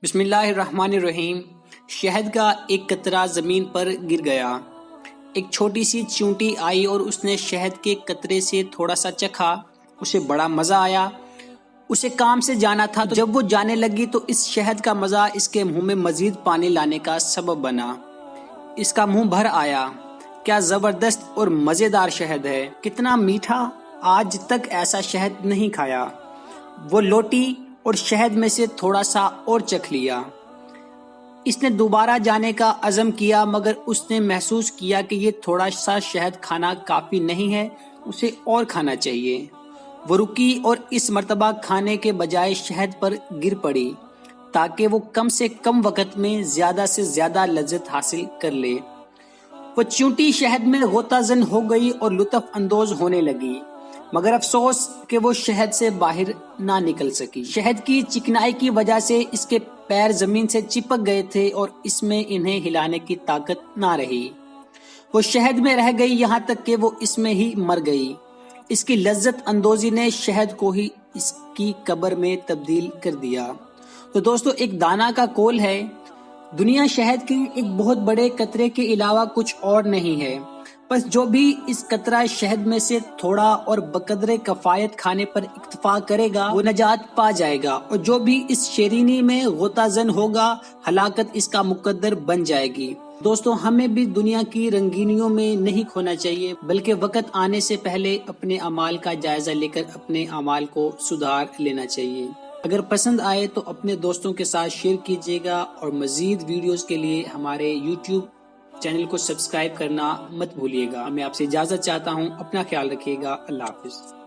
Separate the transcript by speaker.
Speaker 1: بسم اللہ الرحمن الرحیم۔ شہد کا ایک قطرہ زمین پر گر گیا۔ ایک چھوٹی سی چیونٹی آئی اور اس نے شہد کے قطرے سے تھوڑا سا چکھا۔ اسے بڑا مزہ آیا۔ اسے کام سے جانا تھا، تو جب وہ جانے لگی تو اس شہد کا مزہ اس کے منہ میں مزید پانی لانے کا سبب بنا۔ اس کا منہ بھر آیا۔ کیا زبردست اور مزیدار شہد ہے، کتنا میٹھا، آج تک ایسا شہد نہیں کھایا۔ وہ لوٹی اور شہد میں سے تھوڑا سا اور چکھ لیا۔ اس نے دوبارہ جانے کا عزم کیا، مگر اس نے محسوس کیا کہ یہ تھوڑا سا شہد کھانا کافی نہیں ہے، اسے اور کھانا چاہیے۔ وہ رکی اور اس مرتبہ کھانے کے بجائے شہد پر گر پڑی تاکہ وہ کم سے کم وقت میں زیادہ سے زیادہ لذت حاصل کر لے۔ وہ چیونٹی شہد میں غوطہ زن ہو گئی اور لطف اندوز ہونے لگی، مگر افسوس کہ وہ شہد سے باہر نہ نکل سکی۔ شہد کی چکنائی کی وجہ سے اس کے پیر زمین سے چپک گئے تھے اور اس میں انہیں ہلانے کی طاقت نہ رہی۔ وہ شہد میں رہ گئی یہاں تک کہ وہ اس میں ہی مر گئی۔ اس کی لذت اندوزی نے شہد کو ہی اس کی قبر میں تبدیل کر دیا۔ تو دوستو، ایک دانا کا قول ہے، دنیا شہد کے ایک بہت بڑے قطرے کے علاوہ کچھ اور نہیں ہے، بس جو بھی اس قطرہ شہد میں سے تھوڑا اور بقدر کفایت کھانے پر اکتفا کرے گا وہ نجات پا جائے گا، اور جو بھی اس شیرینی میں غوطہ زن ہوگا ہلاکت اس کا مقدر بن جائے گی۔ دوستو، ہمیں بھی دنیا کی رنگینیوں میں نہیں کھونا چاہیے، بلکہ وقت آنے سے پہلے اپنے اعمال کا جائزہ لے کر اپنے اعمال کو سدھار لینا چاہیے۔ اگر پسند آئے تو اپنے دوستوں کے ساتھ شیئر کیجیے گا، اور مزید ویڈیوز کے لیے ہمارے یوٹیوب چینل کو سبسکرائب کرنا مت بھولیے گا۔ میں آپ سے اجازت چاہتا ہوں، اپنا خیال رکھیے گا، اللہ حافظ۔